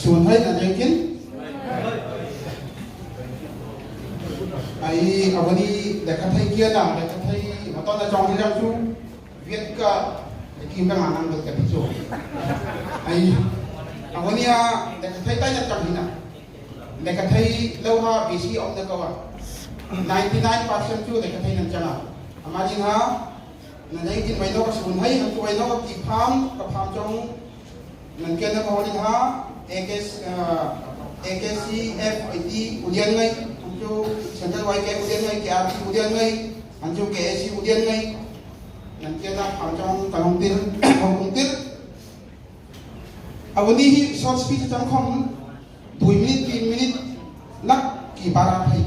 Soon hai na yakin. Ai awani dekathai kia na dekathai maton na chong hiram chu viet ka kim ka manang bel ka piso. Ai awani a dekathai tai na chong hina. Dekathai lauha bisi om na kawa. 99% chu dekathai nan changa. Amari ha na dai kin mai no ka sun hai han tu mai no ka ki pham chong nan kia na ka wani ha AKCF udian ngai anju Central YK udian ngai KRC udian ngai anju KSC udian ngai nan kia na pham chong kalong tir awani hi short speech chang khom 2 minute 3 minute nak ki bara thai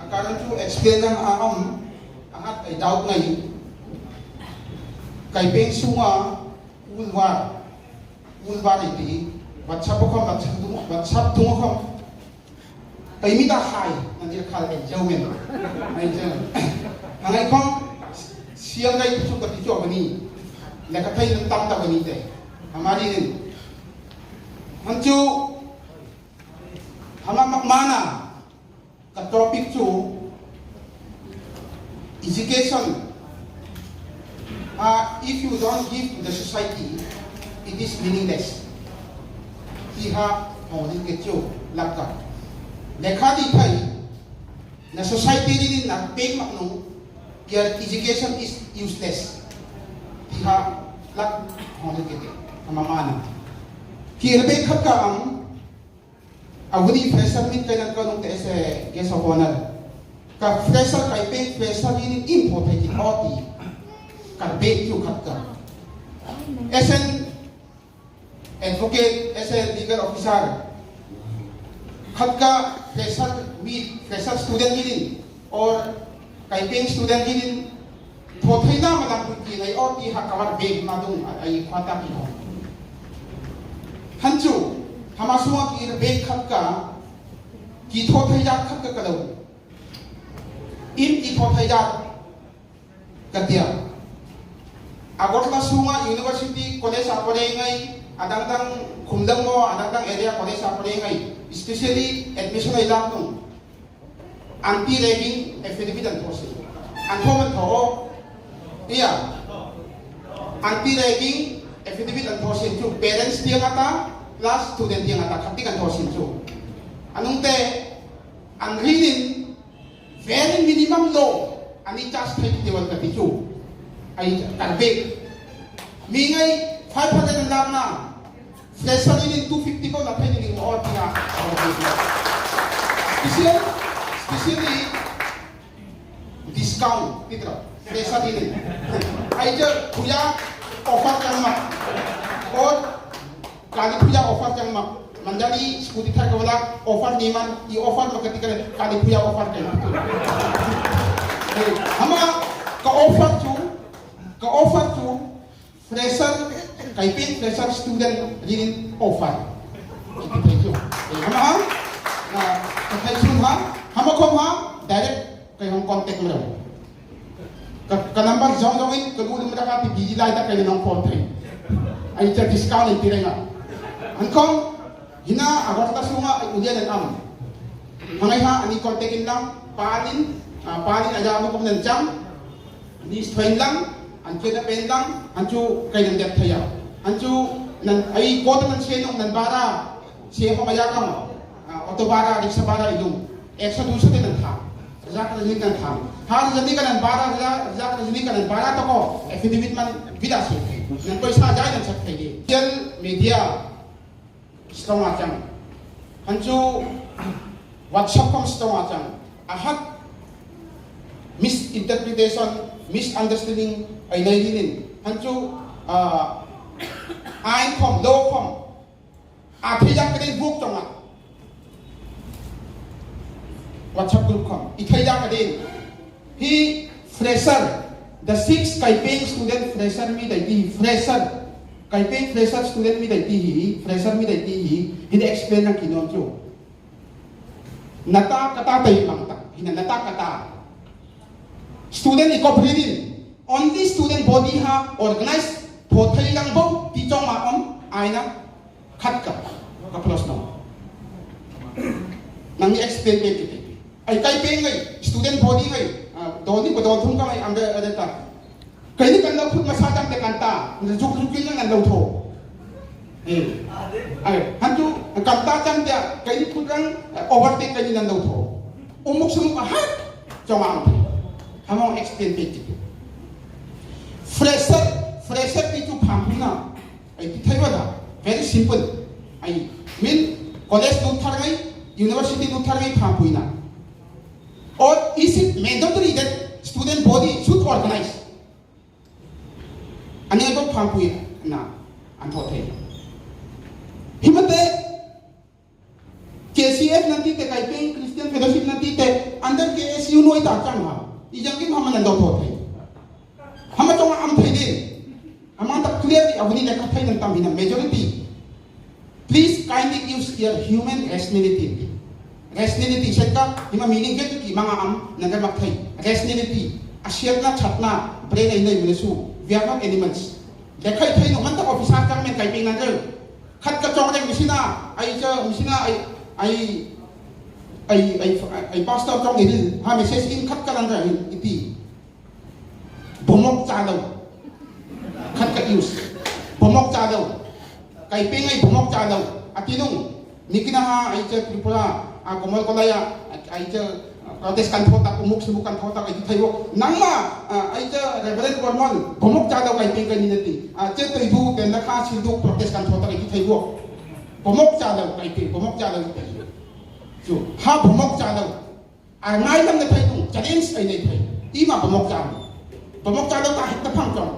akaran chu explain ang aam angat ai doubt ngai kai peng sunga ulwa iti WhatsApp ko WhatsApp tungo ko ai mi da hai nandir khal ai jaumen ai jang angai ko siang dai chu ka ti jo bani la ka thai nan tam ta bani te hamari nin hanchu hama makmana ka topic chu education. If you don't give to the society, it is meaningless. Iha hawin ketyo lakka. Lekha di thai na society ni na peg makno your education is useless. Iha lak hawin ketyo amamana. Kirbe khakka ang awri fresher mit kailan ka nung tese guest of honor. Ka fresher kai peg fresher ni important oti. Karbe chu khakka. SN advocate, as a legal officer, khadka fresher student ginin or kaipeng student ginin thothai na malang ki lai oti hakawar beg madung ai khata ki ho hanchu hamasua ki beg khadka ki thothai ja khadka kalau in ki thothai ja katia Agortla Sunga University College apore ngai adang khumdang mo adang area college apore ngai especially admission ai lam tung anti ragging affidavit an those an thom tho iya anti ragging affidavit an those chu parents dia kata plus student dia kata khati kan those chu anung te an reading very minimum law ani just take the one kati chu ai karbe mi ngai 500 lang na fresher ini 250 ko na pwede ning or pina especially discount ito fresher ini ai je punya offer yang mak or kali punya offer yang mak mandali skuti thar kawala offer niman i offer makati kali punya offer kan hama ka offer tu fresher kaipin fresher student rin offer itu hama na kai sun ha hama kom ha direct kai hong contact mo ka number jong in ka gulu mera ka biji lai ta kai nang phone thai ai cha discount in tirenga angkong hina agorta sunga udian an am hangai ha ani contact in lang palin aja mo kom nan jam ni strain lang anju na pen lang anju kai nan dep thaya anju nan ai ko nan che nong nan bara che ho maya kam auto bara rickshaw bara ilung 120 nan tha ja ka ni kan tha har jani kan bara ja ka ni kan bara to ko affidavit man vida se nan paisa jai nan sak thai social media strong achang anju WhatsApp kom strong achang ahat misinterpretation misunderstanding ay nailinin hanchu ain khom lo khom athijak kadin book chonga WhatsApp group khom ithijak kadin hi fresher the 6 kaipeng student fresher mi dai ti fresher kaipeng fresher student mi dai ti hi fresher mi dai ti hi hin explain ang kinon chu nata kata tai mangta hin nata kata student incorporated only student body ha organized thothai lang bo ti chong ma om aina khat ka nang explain pe kite ai kai pe ngai student body ngai doni ko don thum ka mai ambe adata kai ni kan lo phut masa jang te kan ta juk juk kin ngan lo tho ai han tu kam ta jang te kai ni phut rang overtake kai ni nan lo tho umuk sum ka ha chong am hamong explain pe kite fresher ti tu pham na ai ti thai wa da very simple ai min college du thar ngai university du thar ngai pham puina or is it mandatory that student body should organize ani ko pham puina na an tho the himate KCF nanti te kai peng Christian Fellowship nanti te under KSU noi ta chang ha i jang kim haman ndo tho the hama chong am thai din among the clearly avuni le khathai nan tam hina majority. Please kindly use your human rationality. Rationality sekka hima meaning get ki manga am nagar makhai rationality asiatna chatna brain ai nei mulesu we are not animals dekhai thai no manta officer kang men kai ping nagar khat ka chong reng misina ai pastor chong ni ha message in khat ka nagar iti bomok chalo khat ka use bomok chalo kai pengai bomok chalo atinung nikina ha ai che tripura a komol kolaya ai che protest kan thota umuk sibu kan thota ai thayo nangma ai che reverend gormon bomok chalo kai pengai ni nati a che toi du ten na kha sildu protest kan thota ai thayo bomok chalo kai pe bomok chalo ju ha bomok chalo a ngai lam na thai tu challenge ai nei thai i ma bomok chalo ta hit ta phang chong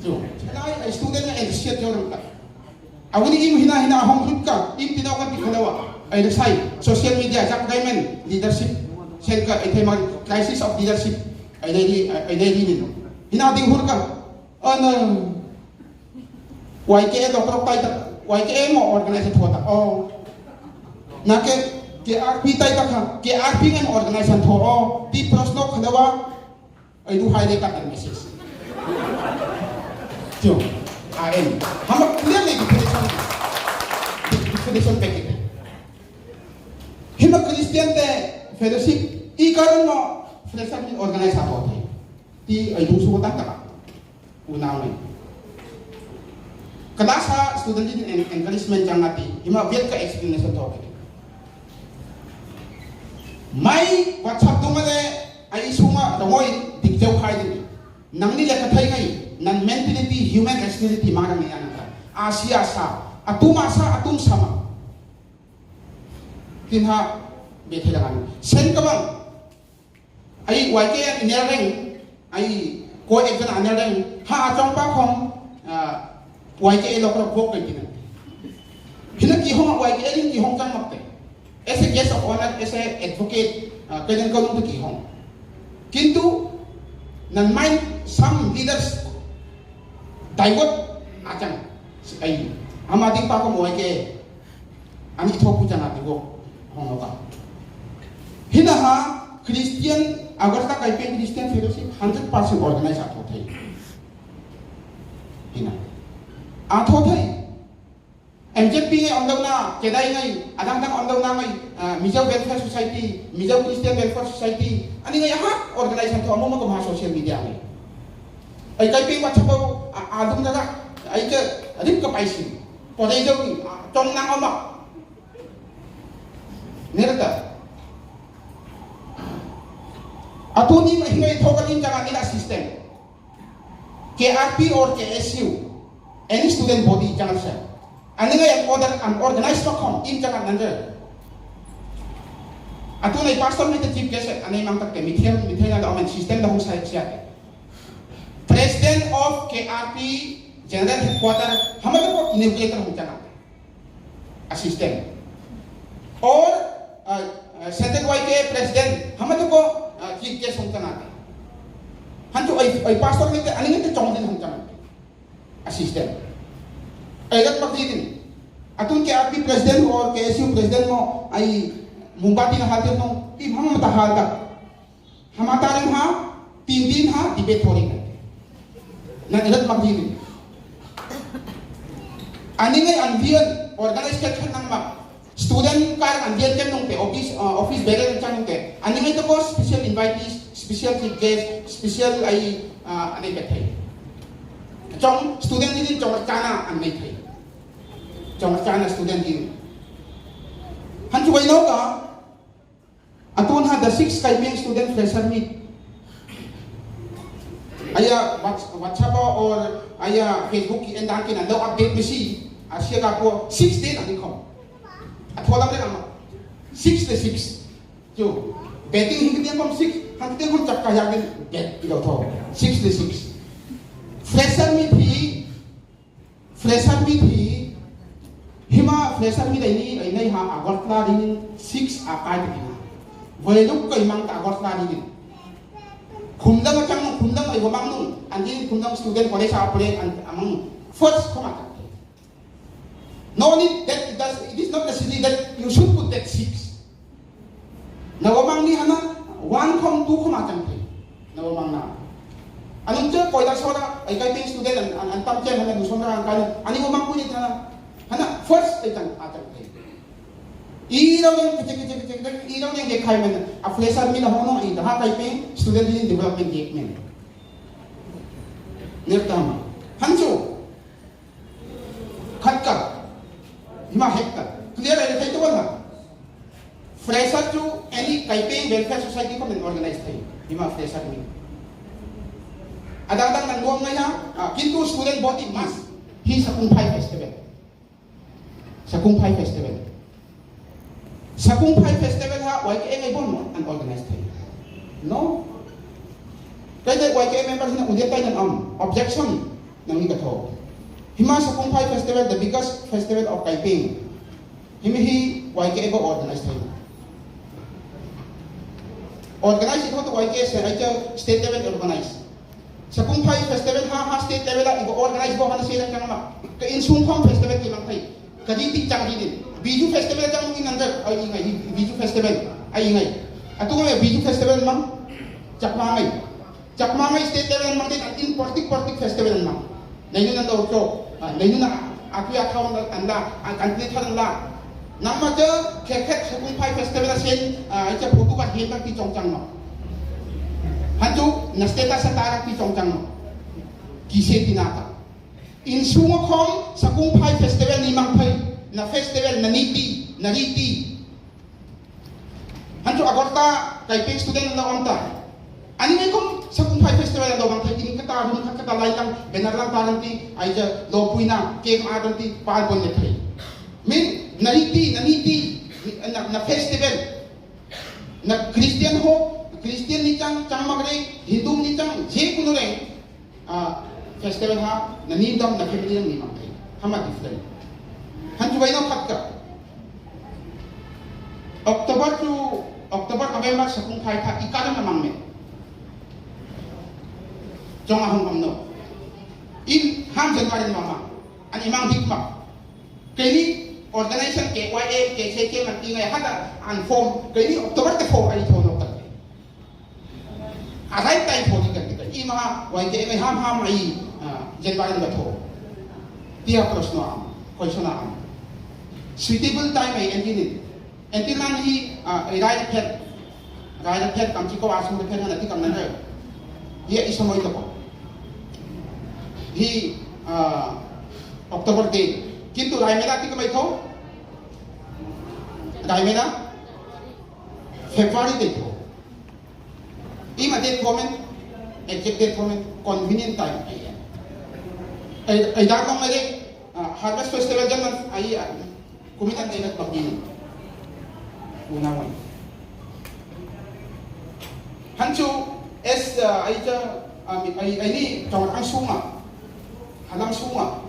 ju chalai ai student na anxious jo ram ta awuni im hina hong hukka im tinaw kan tikalawa ay nasay social media jak diamond leadership sen ka ay thai crisis of leadership ay dai ni hina ding hurka an YKE doktor tai ta YKE mo organization thota na ke RP tai ta kha ke RP ngan organization tho ti prasno khalawa ay du hai de ka message jo AN हम clearly definition packet him Christian ते फेलोशिप ई कारण no fresher में ऑर्गेनाइज आ होते ती अयु सु ता का उनाव ने क्लास स्टूडेंट इन एनकरेजमेंट jangaती हिम वेट का एक्सप्लेनेशन तो माई WhatsApp दुमले आई सुमा दमोय दिक्जौ खाइ दि नंगनी ले कथै गई non mentality human rationality marang ni anaka asia sa atum sama tinha bethelangan sen kabang ai YK inereng ai ko ekjan anereng ha atong pa khom YK lokro khok kai tin hina ki hong YK ring ki hong kang makte as a guest of honor as a advocate kajan ko tu ki hong kintu nan mind some leaders Daikot acang ai amadi pa ko moy ke ani thoku jana digo honoka hina ha Christian agar ta kai pe Christian fellowship 100% organize atho thai hina atho thai MJP ngai ondona kedai ngai adang dang ondona ngai Mijau Welfare Society Mijau Christian Welfare Society ani ngai ha organize atho amo ko ma social media ngai ai kai pe ma chapa adum daga ai ke adim ka paisi pore jo tong nang oma nerta atuni ma hingai thokatin jaga nila system KRP or KSU any student body jangan sa ani ngai order organized com in jaga nande atunai pastor ni chief guest ani mang tak ke mithiam na omen system da hong sai sia President of KRP General Headquarter हमारे को इनोवेटर हो जाना assistant और Central YK President हमारे को chief guest हो जाना हम तो आई pastor ने तो अनेक तो चौंधरी हो जाना assistant ऐसा मकसद नहीं अतुन KRP President और KSU President में आई मुंबाती ना हालते तो कि हम मत हालता हम आता रहे हाँ 3 दिन हाँ डिबेट हो रही है na ilat magdini ani ngai andian organize ka nang ma student kar andian ken nong pe office office better than ke. Ani ngai to ko special invitees, special chief guest, special ai ani ke thai. Trong student ni trong chana an ngai thai. Trong chana student ni. Han chu bai no ka. Atun ha the 6 Kaiping student fresher meet. Aya WhatsApp or aya Facebook ki endan ki no update misi. Asia ka ko 6 day ani kom. Athola re ama 6 to 6. Jo betting hingi kom 6 han te ko chakka ya gen bet ilo tho 6 to 6. Fresher meet hi hima fresher meet ai nai ha agotla rin 6 akai ni. Voi lúc kai mang ta agotla rin. Khumdang chang khumdang ai wamang nu anjin khumdang student college apre among first come out. No need that it is not necessary that you should put that 6. Nawamang ni hana 1 kom 2 kom atang pe. Nawamang na. Anong je koi da sora ai kai ping student an tam chen hana duson ra kan ani wamang ku ni hana first ai tang atang pe. Iraw yang kecek iraw yang kai men a fresher mi na hono i da kai ping student in development men. Nertama. Hanjo. Khatka hima hekta clear hai thai to na fresher to any Kaiping welfare society ko men organize thai hima fresher mi adang nan luang ngai ha kintu student body mas hi Sakung Phai festival ha YKA ngai bon an organize thai no kai dai YKA member hina udia tai nan objection nang ni ka tho hima Sakung Phai festival the biggest festival of Kaiping. Himi YKA go organize thai. Organize it to YKA se aja state level organize. Sakung Phai festival ha state level la ibo organize bo han se na chang ma. Ka in sung khom festival ki mang thai. Ka di ti chang di din. Biju festival chang ngi nandar ai ngai biju festival ai ngai. Atu ko biju festival mang chakma ngai state level mang din in portik festival mang. Nainu na daw to nainu na aku account anda country thang la namma je khekhet Sakung Phai festival sen aja photo ka hen ki chongchang no hanju na status satara ki chongchang no ki se tinata in sungo khom Sakung Phai festival ni mang phai na festival na riti hanju agorta Kaiping student na onta ani ngai kom Sakung Phai festival na bang thai ini kata rum kata lai lang benar lang paranti aja lopuina kem adanti pal bon ne thai min nariti na festival na Christian ni chang magre Hindu ni chang je kuno re festival ha na ni dam na family ni mang thai hama different han chu bai na khat ka October November Sakung Phai tha ikadam na mang me Jong ahong kamno in ham January mama ani mang dikma kini organization KYA KCK man tingai hada an form kini October ke form ai thono ta arai tai phodi kan kita i ma YKA ham ai January ba tho dia prashna question am suitable time ai engine until nan hi right pet kam chi ko asu de pet na ti kam nan hai ye isomoy to ko hi October day kintu raimena ti kamai tho raimena February day tho ima date comment exact date comment convenient time ai da ko mai harvest festival jaman ai kumitan day na pagini una mo hanchu es ai ni tong ang sunga halang sunga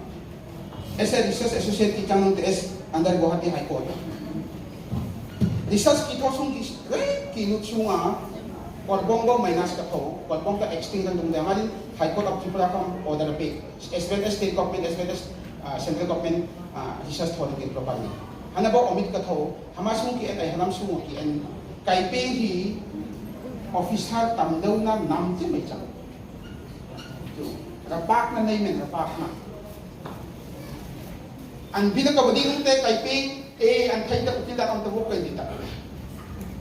as a research associate kita nang TS under Guwahati High Court research kita sung kinut sunga Korbongo minus ka to Korbong ka extinct kan dungda malin High Court of Tripura kam order pe as well as state government as well as central government research authority properly hanabo omit ka to hamasung ki ay hanam sungo ki en Kaiping hi officer tamdaw na namti may chang rapak na naimen rapak na ang binagkabadi ng te Kaiping an thai ta util ang tabuk kay dita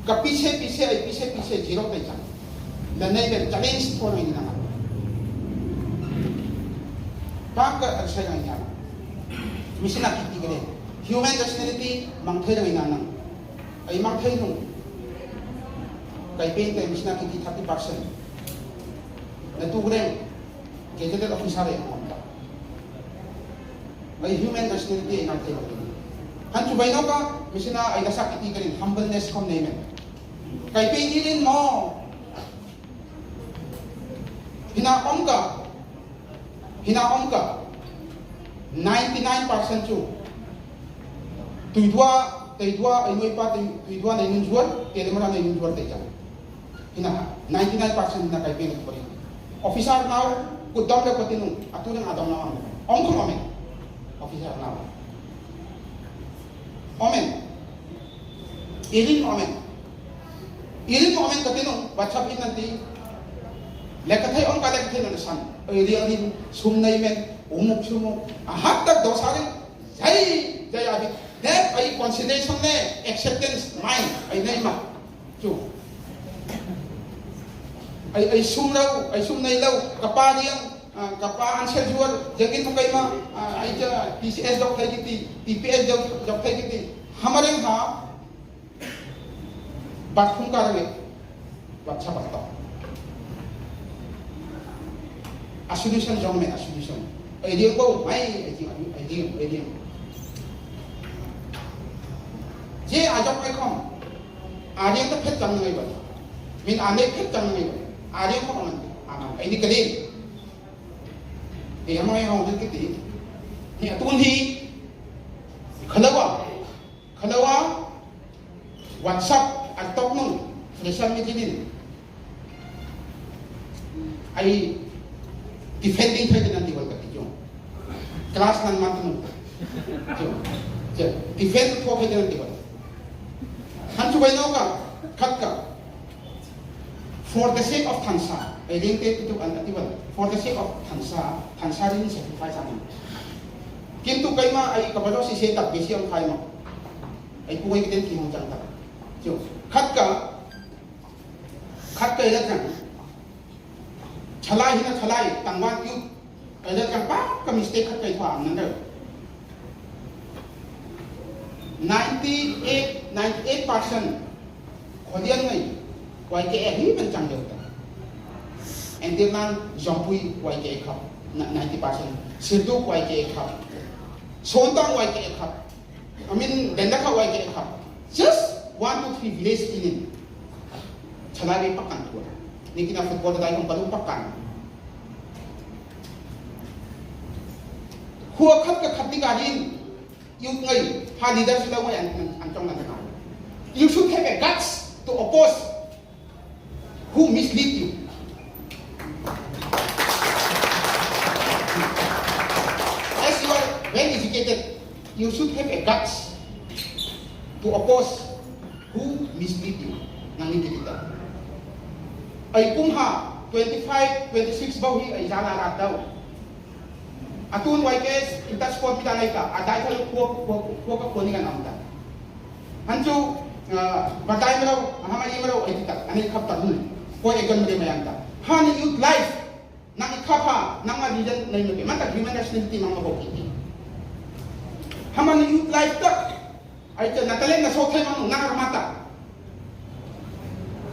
का पीछे पीछे जीरो तक चल लने के चैलेंज थोड़ा नहीं ना पाक का अच्छा नहीं ना मिशन आती करे ह्यूमन पर्सनैलिटी मंगथे नहीं ना आई मंगथे नु कई पेन के मिशन आती 30% न तू करे गेजेटेड ऑफिसर है आई ह्यूमन पर्सनैलिटी ना थे han chu baino ka misina ay nasa kitikarin humbleness kom name kay pingilin mo hinaom ka 99% chu tuidwa ay noi pa tuidwa na injuar kaya naman na injuar tayo hina 99% na kay pingilin ko rin officer now kudam na patinong atulang adam na om ko mamin officer now Amen. Ilin amen. Ilin amen katino WhatsApp in nanti. Lekathai on kalekathai na san. Ilin sumnai men umuk sumuk. Ahat tak dosarin. Jai abi. That ay consideration ne acceptance mind ay naima. Chu. Ay sumnai lau kapariang kapa answer jual jagin mo kayo ay PCS dok tayo kiti TPS dok tayo kiti हमारे यहाँ बाथरूम का रंग अच्छा बनता असोल्यूशन जॉन में असोल्यूशन आइडिया को मैं आइडिया जे आजब में कम आर्यन तो फिर चलने नहीं बना मिन आने फिर चलने नहीं बना आर्यन को मानते आना ऐनी करें ये हमारे यहाँ उधर कितनी ये अतुल ही खलवा WhatsApp atau nun social media ini ay defending saya dengan tiwal ketijo kelas nan mantun defend ko saya dengan tiwal han subay no ka kat ka for the sake of Tansa ay link itu an tiwal for the sake of Tansa rin sacrifice amin kintu kay ma ay kabalo si setup besi ang kay mo ay puway kita ki hong jangta jo khat ka ila kan chalai hina chalai tangwan yu ila kan pa ka mistake khat kai thwa nan da 98% khodian ngai wai ke hi ban chang deu ta and then man jompui wai ke khap 90% sirdu wai ke khap sontang wai ke khap I mean, then that's how I get up. Just 1 to 3 village in Chalai pakan tua. Ni kita football tayo kung palu pakan. Huwag ka katigarin yung ngay ha leader sila mo antong nanagal. You should have a guts to oppose who mislead you. As you are well educated, you should have a guts to oppose who mislead you. Nangin kita. Ay kung ha 25, 26 bawi ay jalarat daw. Atun YKS intas ko pitanay ka. Aday ka ko ka kuningan amda. Hanjo batay mo raw, hamay mo raw ay kita. Ani kapta dun. Ko egon mo mayanta. Hani youth life nang ikapa nang madijan na yun. Mata human nationality mga mabokiti. Haman youth life tak ay natalen na sotay mo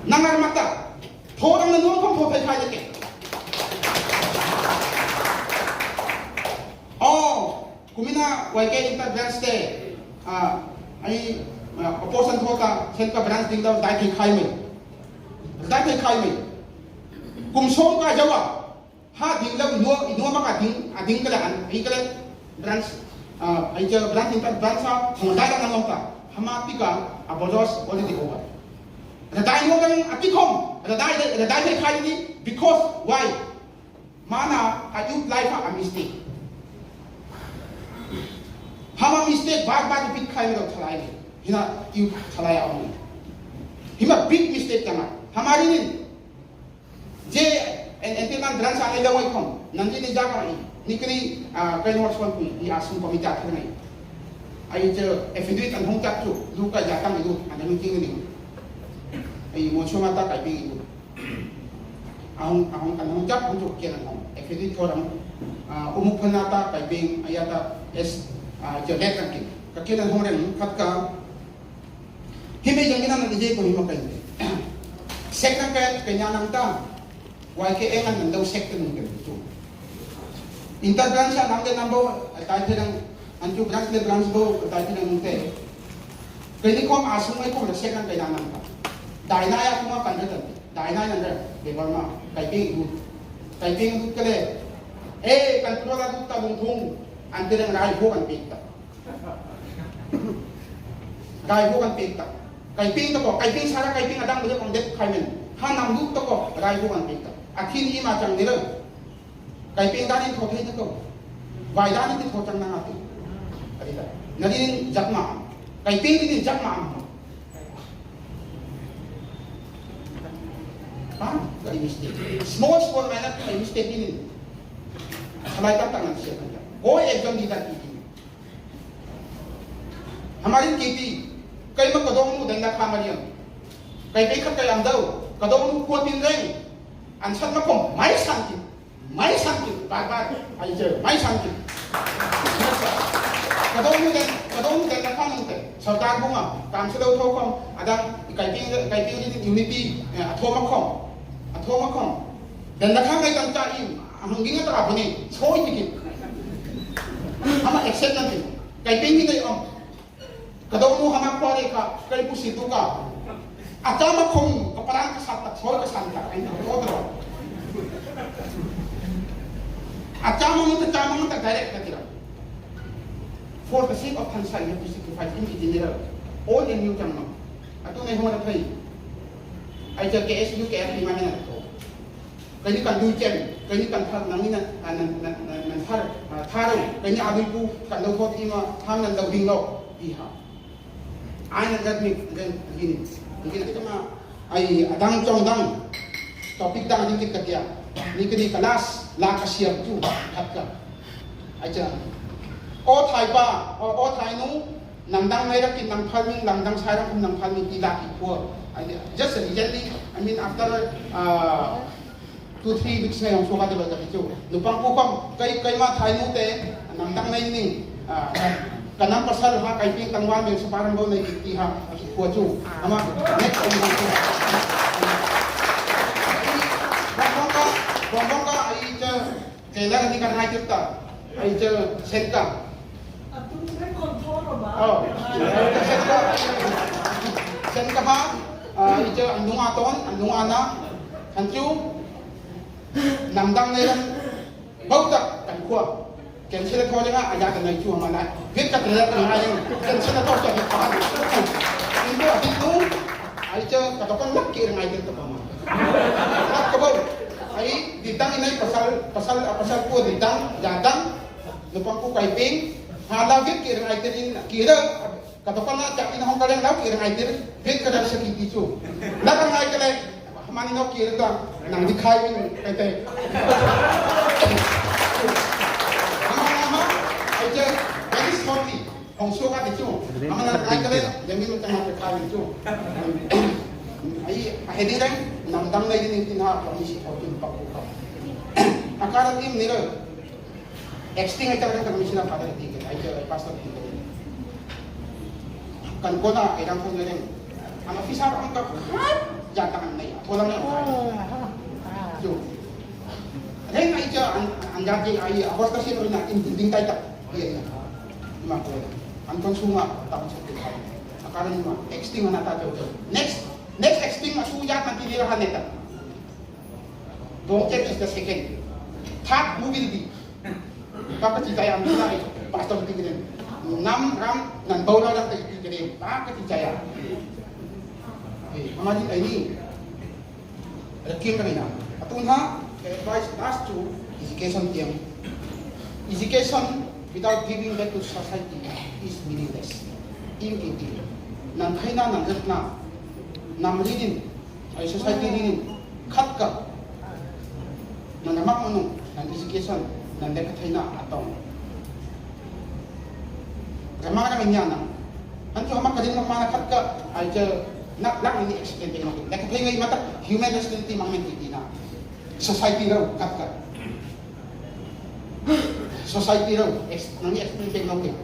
nangarmata thorang na nuang pang thotay kaya ke kumina YK inter branch te ay opposition thota senka branch ding daw dai khai mai kumsom ka jawa ha ding daw no maka ding kalaan ay kala branch ay branch inter branch sa hondai lang nang ka hamati ka abojos already over radai mo kang atikom radai khai ni because why mana a youth life a mistake hama mistake bag big khai lo thalai hina youth thalai amu hima big mistake kama hamari ni je entenan branch sa ilawai kom nanti ni jaga nikri kay mo spon pi asum komite athnai ai je affidavit an hong tak chu lu ka jatang idu an king ni ai mo chuma ta kai pi ahong kan jak hong juk kian hong ekredit orang umuk phanata kai pi ayata es jolet kan ki ka kian hong ren khat ka hime jangina na je ko hima kai sekang kai kanya nang ta wai ke engan nang dau sek kan kan tu integrasi nang de nambo tai thang anju branch le branch bo tai thang te kai ni kom asung ai kom la sekang kai nang ta dai na ya kuma kan ta dai na nan de ba ma kai pi du ka le kan pro la du ta bung thung an de rang rai ho kan pi ta rai ho kan pi ta kai pi to ko kai pi sara kai pi adang de kom de khai men ha nam du to ko rai ho kan pi ta akhin i ma chang ni le kai pi da ni tho thei to ko vai da ni tho chang na ati ari da na ni jak ma kai pi ni jak ma Dari mistake. Small manner kai mistake ini. Sampai kata nanti siapa? Oh exam di tadi. हमारी खेती कई में कदों में दंगा खामरियम कई पे खत कई अंदर कदों में कुआ दिन रहे अंशल में कौन माई शांति बार आई जे माई शांति कदों में दंगा खामंते सरकार बुआ काम से दो थोक कौन अदम कई पे यूनिटी अथोमा कौन दंगा खाम में दंगा इन हंगिंग तो आपने सोई दिखी हम एक्सेप्ट नहीं कई पे नहीं दे kadang mu hama pore ka kai pusi tu ka atama khong kaparang ka sat thoi ka san ka ai no do atama mu ta direct ka tira for the sake of concern you have to sacrifice in general all in you can know atu nei hona thai ai cha KSU ke ni ma na to kai ni kan du chen kai ni kan thar nang ni na nan thar kai ni adui pu kan do thot ima tham nan do ding lo iha ai nak ni gini kita mah ai adang chong dang topik dang ni kita dia ni kini kelas la kasiam tu hatka aja o thai pa o thai nu nam dang mai rak kin nam phal ming lam dang sai rak nam phal ming tidak equal just recently I mean after 2-3 weeks na yung suka diba tapi tu lupang ko kay ma thai nu te nam dang mai ni kanang pasal ha kai ping tangwan me separang bo nei ti ha ko chu ama next on bong ka ai je kailan ni kan hai kita ai je senka tu sai control ba senka ha ai je andung ana han chu namdang nei bau tak kan kwa Ken sila thoi nga aya kan nai chu ma na vit ka tra ka ai ken sila to cha ka ni bo ti tu ai cha ka to kan lak ki ngai tin to ma lak ka bo ai ditang inai pasal ko ditang jadang lupang ko kai ping hala vit ki ngai tin ki ra ka to kan na cha in hong ka lang law ki ngai tin vit ka da sa ki ti chu la ka ngai ka le mani no ki ra nang di khai min kai te very slowly, Hong Soka di chu. Amana ai kale, demi macam apa kali chu. Ai heading rank, namdam lagi ni tinha komisi hotin pakuka. Akaran tim nira, exting ay talagang komisi na pada tiket. Ai pastor tiket. Kan kona ay lang kung ngayon. Ang officer ang ka, jatakan na yan. Wala na chu. Then ay ang jadi ay awas kasi rin na intinding tayo. Iya, lima puluh. Anton sunga tahun sekitar. Akaran lima. Exting mana tahu. Next exting masuk jat nanti dirahan neta. Don't check is the second. Third movie di. Baka cicaya ambil itu. Pastor tinggalin. 6 ram nan bawa dah tinggalin. Baka cicaya. Amadi ini. Rekim kena. Atunha advice last to education tiang. Education without giving back to society is meaningless. Indeed. Nan kaina nan gatna nam rin ay society rin khat ka nan namak manu nan education nan dekat kaina atong gamara kami nyana antu hamak kadin mana khat ka ay je nak ini explain dengan kita. Nak pengai mata human rationality mangmen kita. Society raw kat. Society raw nangi explain dengan kita.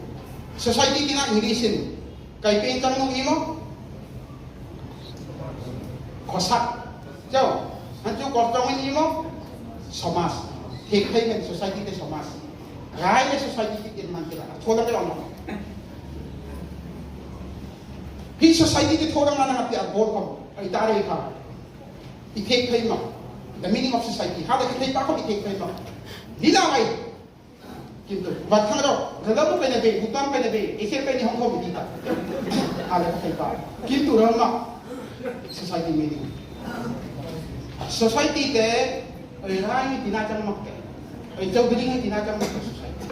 Society tina irisin. Kay pintang nung imo kosak. Jauh. Anjo kosong imo somas. Hekay society te somas. Raya society te mantila. Thoda ke ono. Hi society te thoda ngana ngati abor ko. Ay tare ka. Ikek kay mo. The meaning of society. Hada ikek pa ko ikek kay mo. Dilaway. Kinto. Wat kang ro. Radamu pe nabe, butam pe nabe. Iser pe ni Hong Kong dita. Ala ka kay pa. Kinto rama. Society meaning. Society te ay rai dinajang makke. Ay jauh geling dinajang makke society.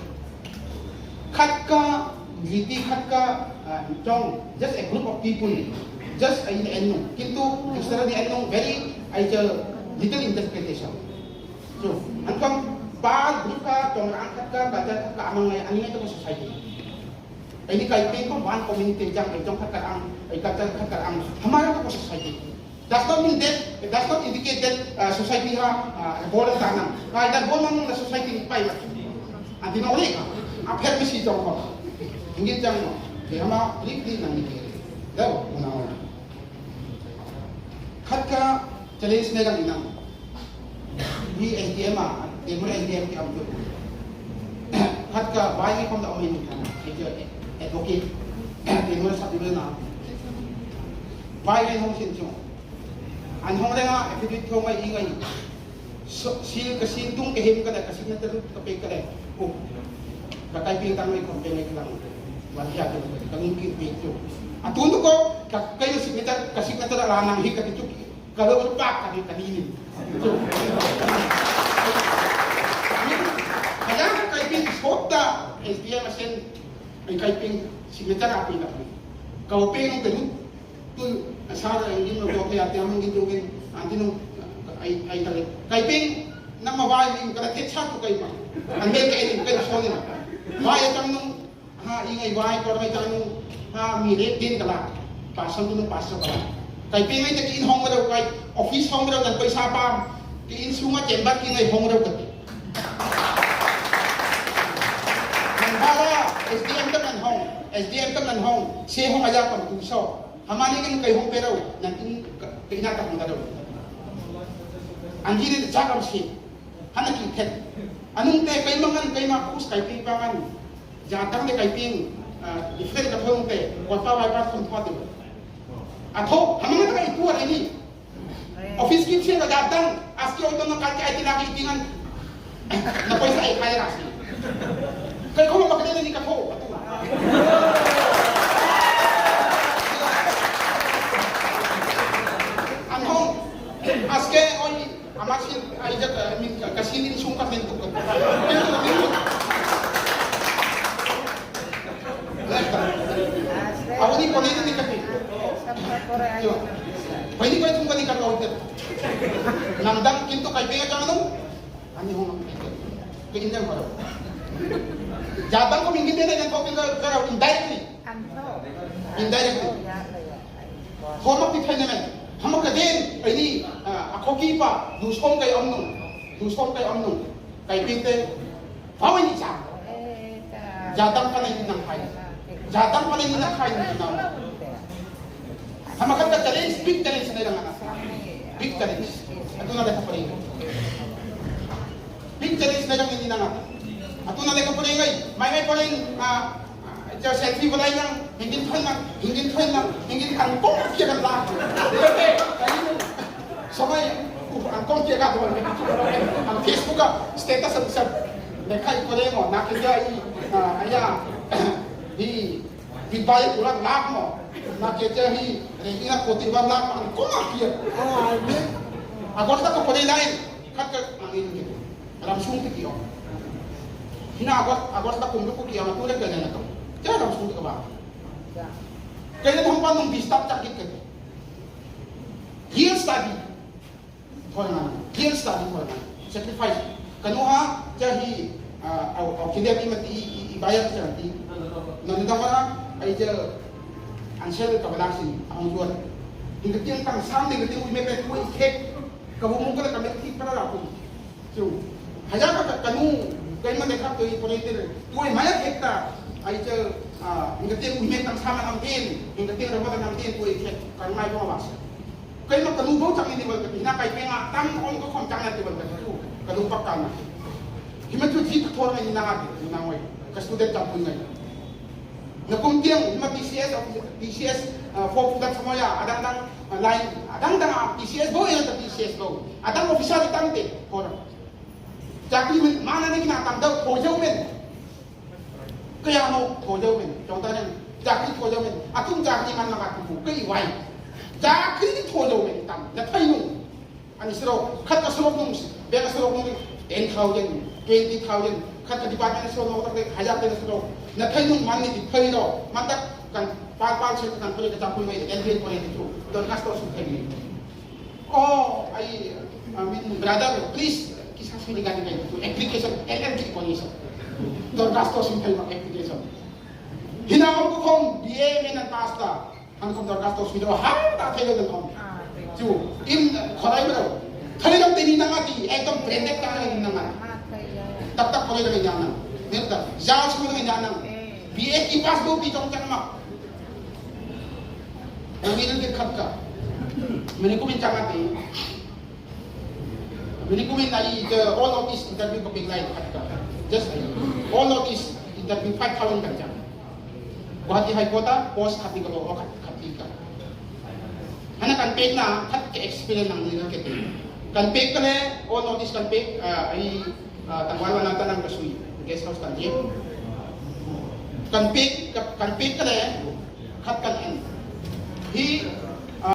Khat ka liti khat ka jong just a group of people, just in enno. Kintu justru di enno very ay little interpretation. So, angkang pag group ka jong angkat ka baca ka amang ay anime to society. Ay di kay pe ko one community jang ay jong khat ka ang ay khat ka ang hamara ko society. Does not mean that, it does not indicate that society ha bola tanam. Kaya nagbola ng society ni Pai. Ang dinawali ka, ang permisi jong ko. Hindi jang mo. Kaya ma likli nang nikiri. Daw, una-una. Kat ka, challenge na lang inang. Di SDM di mo SDM ki amjo. Kat ka, bayi ko na umin ka na. Ito, advocate. Di mo sa tiba na. Bayi hong sincho. An hong nga epidit ko may ingay. Sil kasintung kahim ka na kasi na tarut kapay ka na. Oh, bakay pintang may kumpengay ka lang. Wala ka na kang pito. At tundo ko kayo signitar kasi na tara lanang hikat ito. Kalau pak kami kaninin. Kaya kay pin spota SDM asen ay kay pin signitar api na. Kau pin ng tu asara hindi mo ko kaya tiyamang gitugin antino ay talit kay ping nang mabay ning kada tetsa to kay ma ang may kainin kay soni na waya tang nung ha ingay waya ko may tang nung ha milit din kala pasan to nung paso kala kay ping ay takin hong raw kay office hong raw nang paisa pa kiin suma chamber kinay hong raw kati nang hala SDM kan hong si hong aja pang tuso hamani kan kay hong pero nanti kinata kong daw anjiri jakam si hanaki ket anung te kay mangan kay makus kay pipangan jatang de kay ping different ka hong te ko pa wai pa kong thwa de atho hamani kay puar ini office kin siya jatang aski auto na kay tinaki tingan na paisa ay kay rasi kay ko makadala ni ka tho aske oi amasin aijak min kasinin sungkat nentuk ko aku ni koni ni kapi pwede ko itong balikan ko ulit nandang kinto kay pega jang nung ani hong kainan ko jabang ko minggit din ang koping karaw indirectly homak pitay naman hamak din ini ako kipa dusom kay amnong kay pinte pawan ni sa jatang pa rin ng kain na hamak ka challenge big challenge na lang anak big challenge ato na lang pa rin big challenge na lang ini na nga ato na lang pa rin may pa rin selfie wala yang hingin kan kong kia kan lah samay ang kong kia ka ang Facebook ka status sa nekay ko rin mo nakita aya di bayad ulang lak mo nakita ina ko tiba lak ang kong kia agos na ko pa rin lain kat ang ini alam sung tikiyo hina agos na kumlo ko kia matulad ganyan na to jangan langsung ke bawah. Kaya hampa nung distab sakit ke. Heal study. Sacrifice. Kanuha jahi kita mati ibayar sa nanti. Nanti mana ay ansel kabalasin ang jual. hingga tiang tang sam hingga tiang ume pe kui kek kabumung ka kami ti para ra ku chu haja ka kanu kai man dekap tu ipon itu tuai maya kek ta ai je hingga tiang ume tang sam nam tin hingga tiang ramadan nam tin kui kek kan mai ko mas kai ma kanu bau chang ni wal ka hina kai pe nga tam on ko khom chang na ti wal ka chu kanu pakkan na hima tu ji thor ngai na nga ngoi ka student tam pun ngai na kung tiang hima TCS for pudak semuanya adang lain adang TCS go yang TCS go adang official ditangte orang jadi mana ni kena tangda kojau men kaya mau kojau men contohnya jadi kojau men atung jadi mana nak aku kaya wai jadi ni kojau men tam na tahu ani sero kata sero nung biar sero nung 10,000 20,000 kata di bagian sero nung tak hajar dengan sero na tahu nung mana di tahu mantap kan pal saya kan boleh kecampur dengan LBN point itu dan kastor sudah ini. Oh, brother, please kisah sini ganti kayak itu application LLG condition. Dan kastor sudah ini application. Hina aku kom dia menan pasta, kan kom dan kastor sudah hal tak tahu dengan kom. Cu, in korai bro. Kali dong tini namati, ekdom branded kan ini nama. Tak boleh dengan jangan. Mereka jangan semua dengan jangan. BA kipas do pitong jangan. Namin ke kapka meni ko min changati meni ko min nai the all of this interview ko big line kapka just all of this interview 5,000 kan jang Guwahati High Court post happy ko o kapika hana kan pek na khat ke experience nang nila ke kan pek kane all of this kan pek ai tangwal na tanang kasui guest house kan je kan pek kane khat kan hi